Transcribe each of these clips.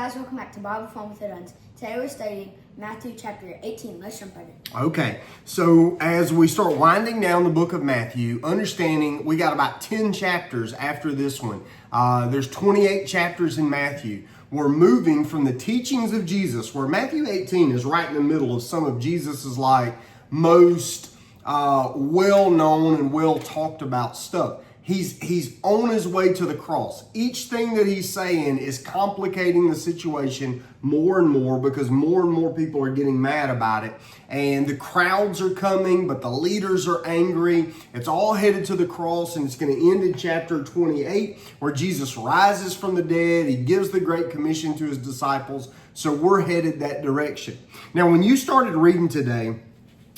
guys, welcome back to Bible Fun with the Duns. Today we're studying Matthew chapter 18. Let's jump right in. Okay, so as we start winding down the book of Matthew, understanding we got about 10 chapters after this one. There's 28 chapters in Matthew. We're moving from the teachings of Jesus, where Matthew 18 is right in the middle of some of Jesus's most well-known and well-talked about stuff. He's on his way to the cross. Each thing that he's saying is complicating the situation more and more because more and more people are getting mad about it. And the crowds are coming, but the leaders are angry. It's all headed to the cross, and it's going to end in chapter 28 where Jesus rises from the dead. He gives the Great Commission to his disciples. So we're headed that direction. Now, when you started reading today,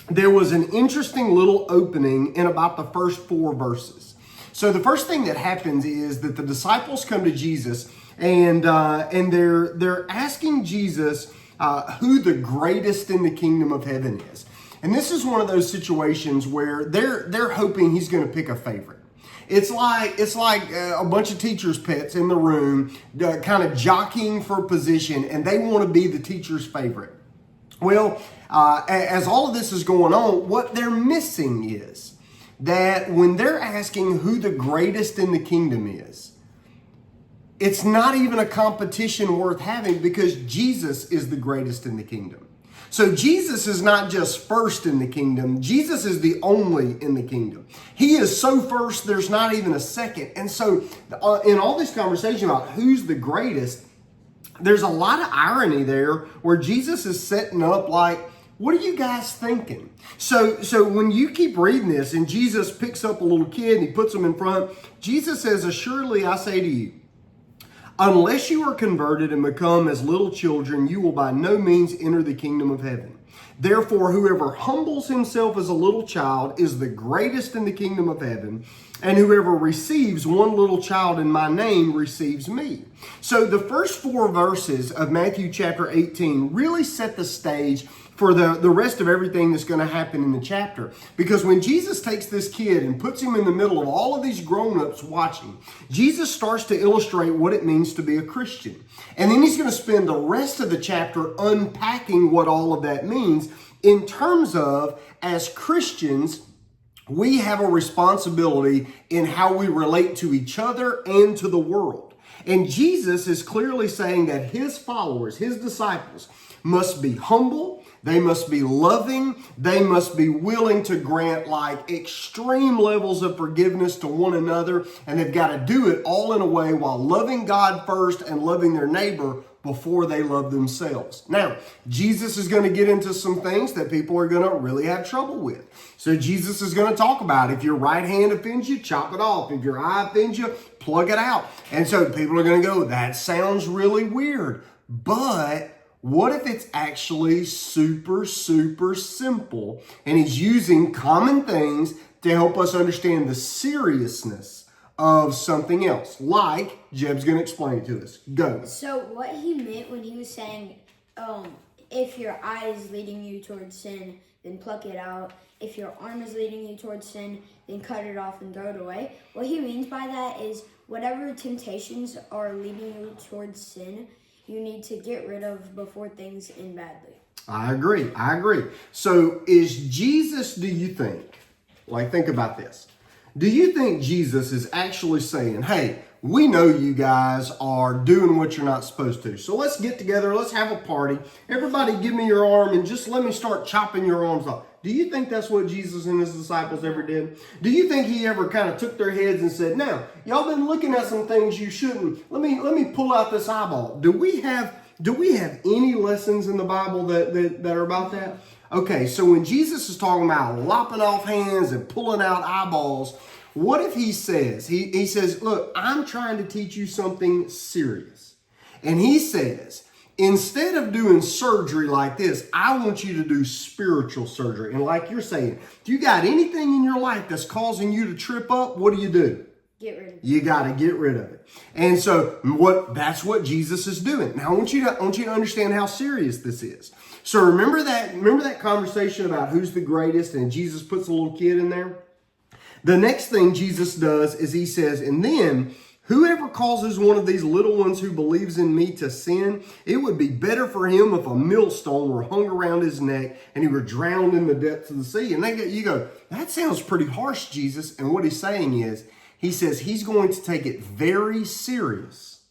there was an interesting little opening in about the first 4 verses. So the first thing that happens is that the disciples come to Jesus and they're asking Jesus who the greatest in the kingdom of heaven is. And this is one of those situations where they're hoping he's going to pick a favorite. It's like a bunch of teachers' pets in the room kind of jockeying for position, and they want to be the teacher's favorite. Well, as all of this is going on, what they're missing is that when they're asking who the greatest in the kingdom is, it's not even a competition worth having because Jesus is the greatest in the kingdom. So Jesus is not just first in the kingdom. Jesus is the only in the kingdom. He is so first, there's not even a second. And so in all this conversation about who's the greatest, there's a lot of irony there where Jesus is setting up like, what are you guys thinking? So when you keep reading this and Jesus picks up a little kid and he puts him in front, Jesus says, "Assuredly I say to you, unless you are converted and become as little children, you will by no means enter the kingdom of heaven. Therefore, whoever humbles himself as a little child is the greatest in the kingdom of heaven, and whoever receives one little child in my name receives me." So the first 4 verses of Matthew chapter 18 really set the stage for the rest of everything that's going to happen in the chapter. Because when Jesus takes this kid and puts him in the middle of all of these grown-ups watching, Jesus starts to illustrate what it means to be a Christian. And then he's going to spend the rest of the chapter unpacking what all of that means in terms of, as Christians, we have a responsibility in how we relate to each other and to the world. And Jesus is clearly saying that his followers, his disciples, must be humble. They must be loving. They must be willing to grant extreme levels of forgiveness to one another. And they've got to do it all in a way while loving God first and loving their neighbor before they love themselves. Now, Jesus is going to get into some things that people are going to really have trouble with. So Jesus is going to talk about if your right hand offends you, chop it off. If your eye offends you, plug it out. And so people are going to go, that sounds really weird. But what if it's actually super, super simple and he's using common things to help us understand the seriousness of something else? Like, Jeb's going to explain it to us. Go. So what he meant when he was saying, if your eye is leading you towards sin, then pluck it out. If your arm is leading you towards sin, then cut it off and throw it away. What he means by that is whatever temptations are leading you towards sin, you need to get rid of before things end badly. I agree. So is Jesus, do you think about this. Do you think Jesus is actually saying, hey, we know you guys are doing what you're not supposed to. So let's get together. Let's have a party. Everybody give me your arm and just let me start chopping your arms off. Do you think that's what Jesus and his disciples ever did? Do you think he ever kind of took their heads and said, now, y'all been looking at some things you shouldn't. Let me pull out this eyeball. Do we have any lessons in the Bible that are about that? Okay, so when Jesus is talking about lopping off hands and pulling out eyeballs, what if he says, he says, look, I'm trying to teach you something serious. And he says, instead of doing surgery like this, I want you to do spiritual surgery. And like you're saying, if you got anything in your life that's causing you to trip up, what do? Get rid of it. You got to get rid of it. And so that's what Jesus is doing. Now I want you to understand how serious this is. So remember that conversation about who's the greatest and Jesus puts a little kid in there? The next thing Jesus does is he says, and then Whoever causes one of these little ones who believes in me to sin, it would be better for him if a millstone were hung around his neck and he were drowned in the depths of the sea. And you go, that sounds pretty harsh, Jesus. And what he's saying is, he says he's going to take it very serious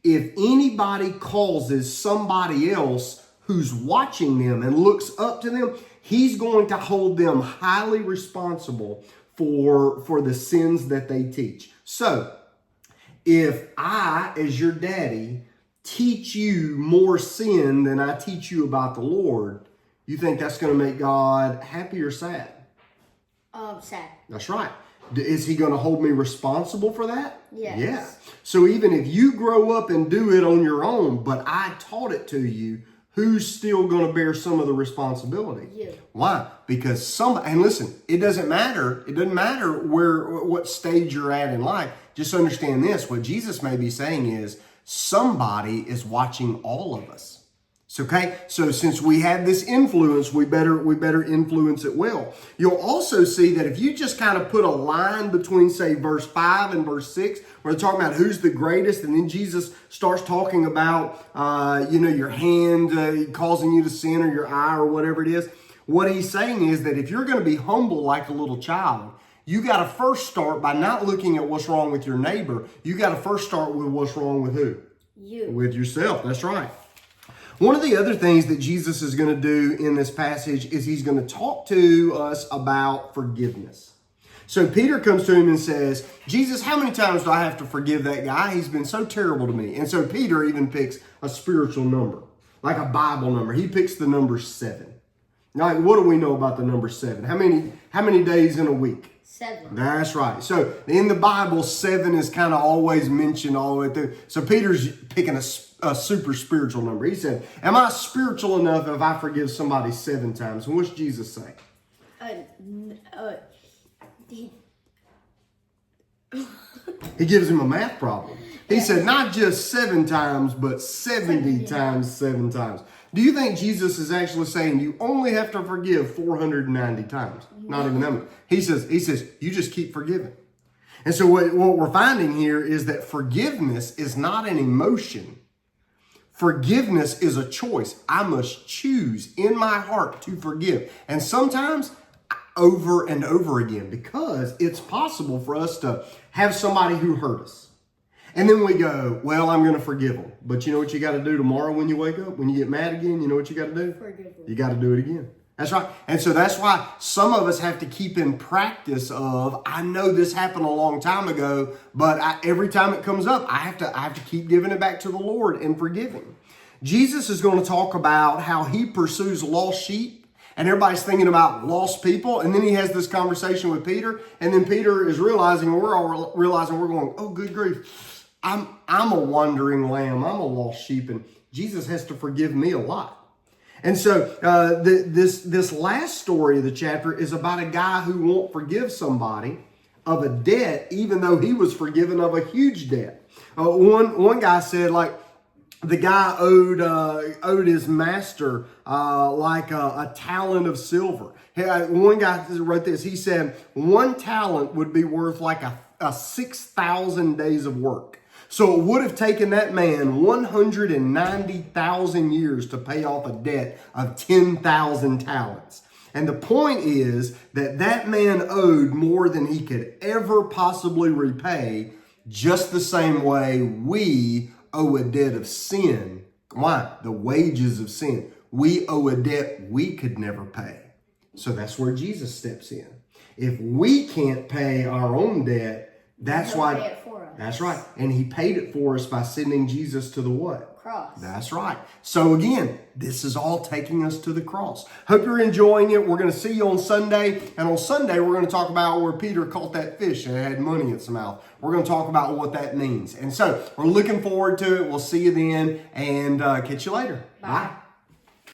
if anybody causes somebody else who's watching them and looks up to them. He's going to hold them highly responsible for the sins that they teach. So, if I, as your daddy, teach you more sin than I teach you about the Lord, you think that's going to make God happy or sad? Sad. That's right. Is he going to hold me responsible for that? Yes. Yeah. So even if you grow up and do it on your own, but I taught it to you, who's still going to bear some of the responsibility? You. Why? Because and listen, it doesn't matter. It doesn't matter what stage you're at in life. Just understand this. What Jesus may be saying is somebody is watching all of us. Okay, so since we have this influence, we better influence it well. You'll also see that if you just kind of put a line between, say, verse 5 and verse 6, where they're talking about who's the greatest, and then Jesus starts talking about, your hand causing you to sin, or your eye, or whatever it is. What he's saying is that if you're going to be humble like a little child, you got to first start by not looking at what's wrong with your neighbor. You got to first start with what's wrong with who? You. With yourself. That's right. One of the other things that Jesus is going to do in this passage is he's going to talk to us about forgiveness. So Peter comes to him and says, Jesus, how many times do I have to forgive that guy? He's been so terrible to me. And so Peter even picks a spiritual number, like a Bible number. He picks the number 7. Now, what do we know about the number 7? How many days in a week? 7. That's right. So in the Bible, 7 is kind of always mentioned all the way through. So Peter's picking a super spiritual number. He said, am I spiritual enough if I forgive somebody 7 times? And what's Jesus say? He gives him a math problem. He said, not just 7 times, but 70 times 7 times. Do you think Jesus is actually saying you only have to forgive 490 times? Not even that much. He says, you just keep forgiving. And so what we're finding here is that forgiveness is not an emotion. Forgiveness is a choice. I must choose in my heart to forgive. And sometimes over and over again, because it's possible for us to have somebody who hurt us. And then we go, well, I'm going to forgive them. But you know what you got to do tomorrow when you wake up? When you get mad again, you know what you got to do? Forgive them. You got to do it again. That's right. And so that's why some of us have to keep in practice of, I know this happened a long time ago, but every time it comes up, I have to keep giving it back to the Lord and forgiving. Jesus is going to talk about how he pursues lost sheep, and everybody's thinking about lost people. And then he has this conversation with Peter, and then Peter is realizing, we're all realizing, we're going, oh, good grief. I'm a wandering lamb. I'm a lost sheep, and Jesus has to forgive me a lot. And so this last story of the chapter is about a guy who won't forgive somebody of a debt, even though he was forgiven of a huge debt. One guy said, like, the guy owed his master like a talent of silver. One guy wrote this. He said 1 talent would be worth like a 6,000 days of work. So it would have taken that man 190,000 years to pay off a debt of 10,000 talents. And the point is that man owed more than he could ever possibly repay, just the same way we owe a debt of sin. Why? The wages of sin. We owe a debt we could never pay. So that's where Jesus steps in. If we can't pay our own debt, that's why. Pay it for us. That's right. And he paid it for us by sending Jesus to the what? Cross. That's right. So again, this is all taking us to the cross. Hope you're enjoying it. We're going to see you on Sunday. And on Sunday, we're going to talk about where Peter caught that fish and it had money in its mouth. We're going to talk about what that means. And so we're looking forward to it. We'll see you then and catch you later. Bye.